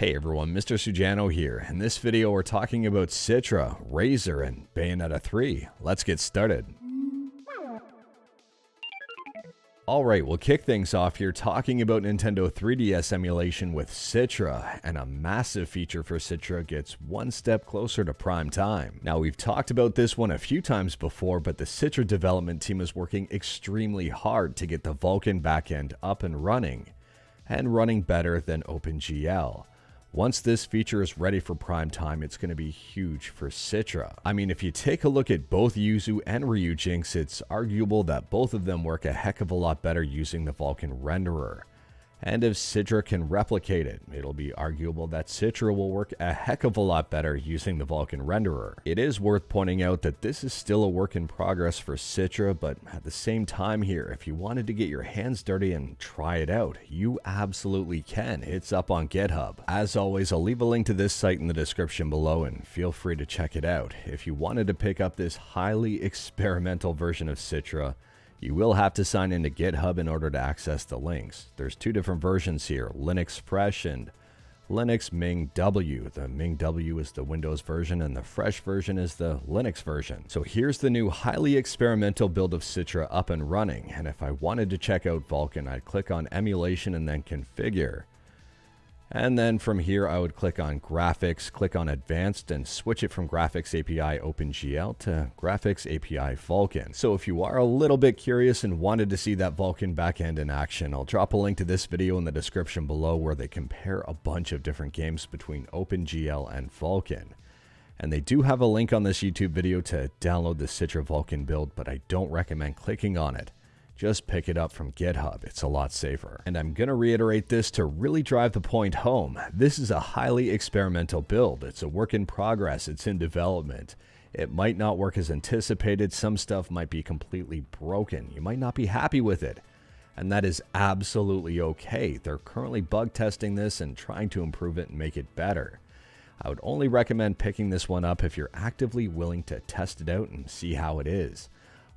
Hey everyone, Mr. Sujano here. In this video we're talking about Citra, Razer, and Bayonetta 3. Let's get started. Alright, we'll kick things off here talking about Nintendo 3DS emulation with Citra, and a massive feature for Citra gets one step closer to prime time. Now we've talked about this one a few times before, but the Citra development team is working extremely hard to get the Vulkan backend up and running better than OpenGL. Once this feature is ready for prime time, it's going to be huge for Citra. I mean, if you take a look at both Yuzu and Ryujinx, it's arguable that both of them work a heck of a lot better using the Vulkan renderer. And if Citra can replicate it, it'll be arguable that Citra will work a heck of a lot better using the Vulkan renderer. It is worth pointing out that this is still a work in progress for Citra, but at the same time here, if you wanted to get your hands dirty and try it out, you absolutely can. It's up on GitHub. As always, I'll leave a link to this site in the description below and feel free to check it out. If you wanted to pick up this highly experimental version of Citra, you will have to sign into GitHub in order to access the links. There's two different versions here, Linux Fresh and Linux Ming W. The Ming W is the Windows version and the Fresh version is the Linux version. So here's the new highly experimental build of Citra up and running. And if I wanted to check out Vulkan, I'd click on Emulation and then Configure. And then from here, I would click on Graphics, click on Advanced, and switch it from Graphics API OpenGL to Graphics API Vulkan. So if you are a little bit curious and wanted to see that Vulkan backend in action, I'll drop a link to this video in the description below where they compare a bunch of different games between OpenGL and Vulkan. And they do have a link on this YouTube video to download the Citra Vulkan build, but I don't recommend clicking on it. Just pick it up from GitHub, it's a lot safer. And I'm gonna reiterate this to really drive the point home. This is a highly experimental build. It's a work in progress, it's in development. It might not work as anticipated, some stuff might be completely broken. You might not be happy with it. And that is absolutely okay. They're currently bug testing this and trying to improve it and make it better. I would only recommend picking this one up if you're actively willing to test it out and see how it is.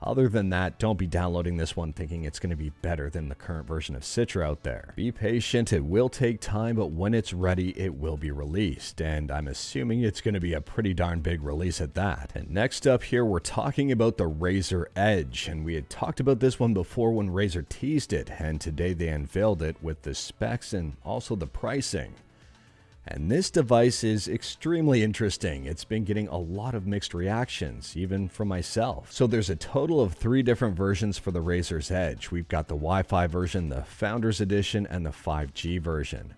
Other than that, don't be downloading this one thinking it's going to be better than the current version of Citra out there. Be patient, it will take time, but when it's ready, it will be released. And I'm assuming it's going to be a pretty darn big release at that. And next up here, we're talking about the Razer Edge. And we had talked about this one before when Razer teased it. And today they unveiled it with the specs and also the pricing. And this device is extremely interesting. It's been getting a lot of mixed reactions, even from myself. So there's a total of 3 different versions for the Razer's Edge. We've got the Wi-Fi version, the Founders Edition, and the 5G version.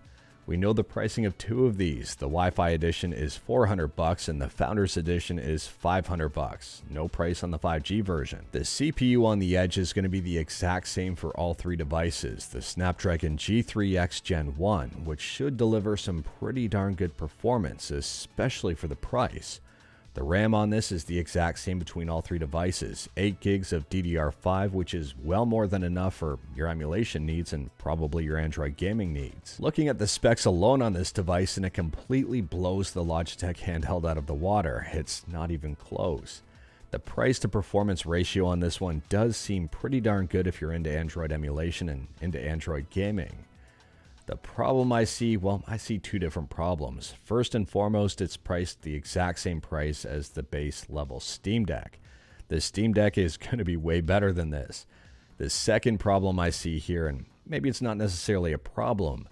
We know the pricing of 2 of these. The Wi-Fi edition is $400 and the Founders Edition is $500. No price on the 5G version. The CPU on the Edge is going to be the exact same for all 3 devices. The Snapdragon G3X Gen 1, which should deliver some pretty darn good performance, especially for the price. The RAM on this is the exact same between all 3 devices, 8 gigs of DDR5, which is well more than enough for your emulation needs and probably your Android gaming needs. Looking at the specs alone on this device, and it completely blows the Logitech handheld out of the water. It's not even close. The price to performance ratio on this one does seem pretty darn good if you're into Android emulation and into Android gaming. The problem I see, well, I see 2 different problems. First and foremost, it's priced the exact same price as the base level Steam Deck. The Steam Deck is going to be way better than this. The second problem I see here, and maybe it's not necessarily a problem,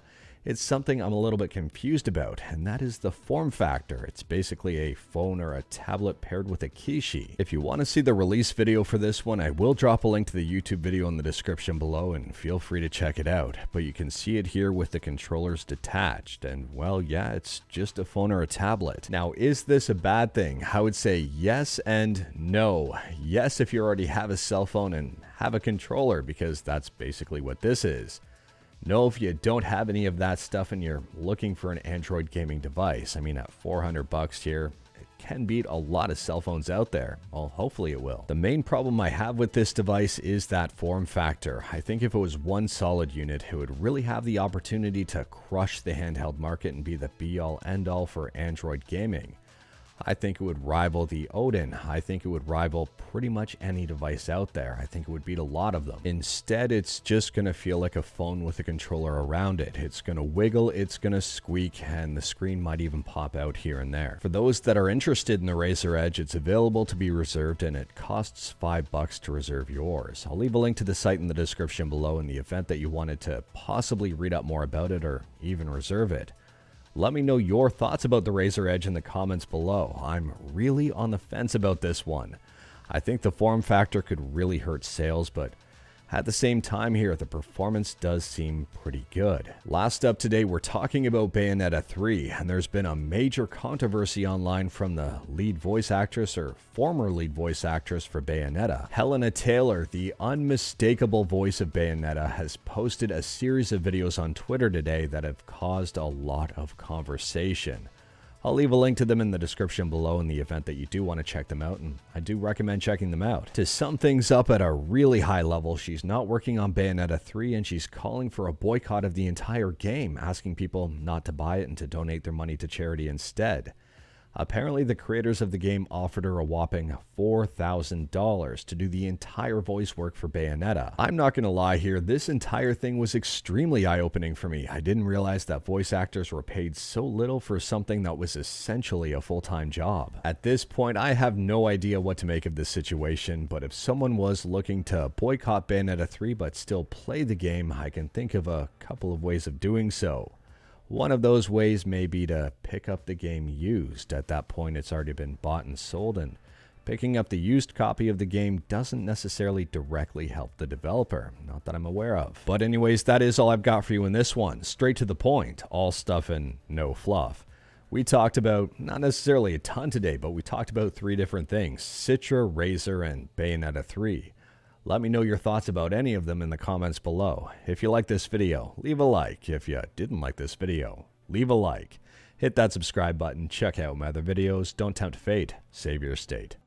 it's something I'm a little bit confused about, and that is the form factor. It's basically a phone or a tablet paired with a Kishi. If you want to see the release video for this one, I will drop a link to the YouTube video in the description below and feel free to check it out. But you can see it here with the controllers detached, and well, yeah, it's just a phone or a tablet. Now, is this a bad thing? I would say yes and no. Yes, if you already have a cell phone and have a controller, because that's basically what this is. No, if you don't have any of that stuff and you're looking for an Android gaming device. I mean, at $400 here, it can beat a lot of cell phones out there. Well, hopefully it will. The main problem I have with this device is that form factor. I think if it was one solid unit, it would really have the opportunity to crush the handheld market and be the be-all, end-all for Android gaming. I think it would rival the Odin. I think it would rival pretty much any device out there. I think it would beat a lot of them. Instead, it's just going to feel like a phone with a controller around it. It's going to wiggle, it's going to squeak, and the screen might even pop out here and there. For those that are interested in the Razer Edge, it's available to be reserved, and it costs $5 to reserve yours. I'll leave a link to the site in the description below in the event that you wanted to possibly read up more about it or even reserve it. Let me know your thoughts about the Razer Edge in the comments below. I'm really on the fence about this one. I think the form factor could really hurt sales, but at the same time here, the performance does seem pretty good. Last up today, we're talking about Bayonetta 3, and there's been a major controversy online from the lead voice actress, or former lead voice actress for Bayonetta. Helena Taylor, the unmistakable voice of Bayonetta, has posted a series of videos on Twitter today that have caused a lot of conversation. I'll leave a link to them in the description below in the event that you do want to check them out, and I do recommend checking them out. To sum things up at a really high level, she's not working on Bayonetta 3, and she's calling for a boycott of the entire game, asking people not to buy it and to donate their money to charity instead. Apparently, the creators of the game offered her a whopping $4,000 to do the entire voice work for Bayonetta. I'm not going to lie here, this entire thing was extremely eye-opening for me. I didn't realize that voice actors were paid so little for something that was essentially a full-time job. At this point, I have no idea what to make of this situation, but if someone was looking to boycott Bayonetta 3 but still play the game, I can think of a couple of ways of doing so. One of those ways may be to pick up the game used. At that point, it's already been bought and sold, and picking up the used copy of the game doesn't necessarily directly help the developer, not that I'm aware of. But anyways, that is all I've got for you in this one. Straight to the point, all stuff and no fluff. We talked about, not necessarily a ton today, but we talked about 3 different things: Citra, Razer, and Bayonetta 3. Let me know your thoughts about any of them in the comments below. If you like this video, leave a like. If you didn't like this video, leave a like. Hit that subscribe button, check out my other videos. Don't tempt fate, save your state.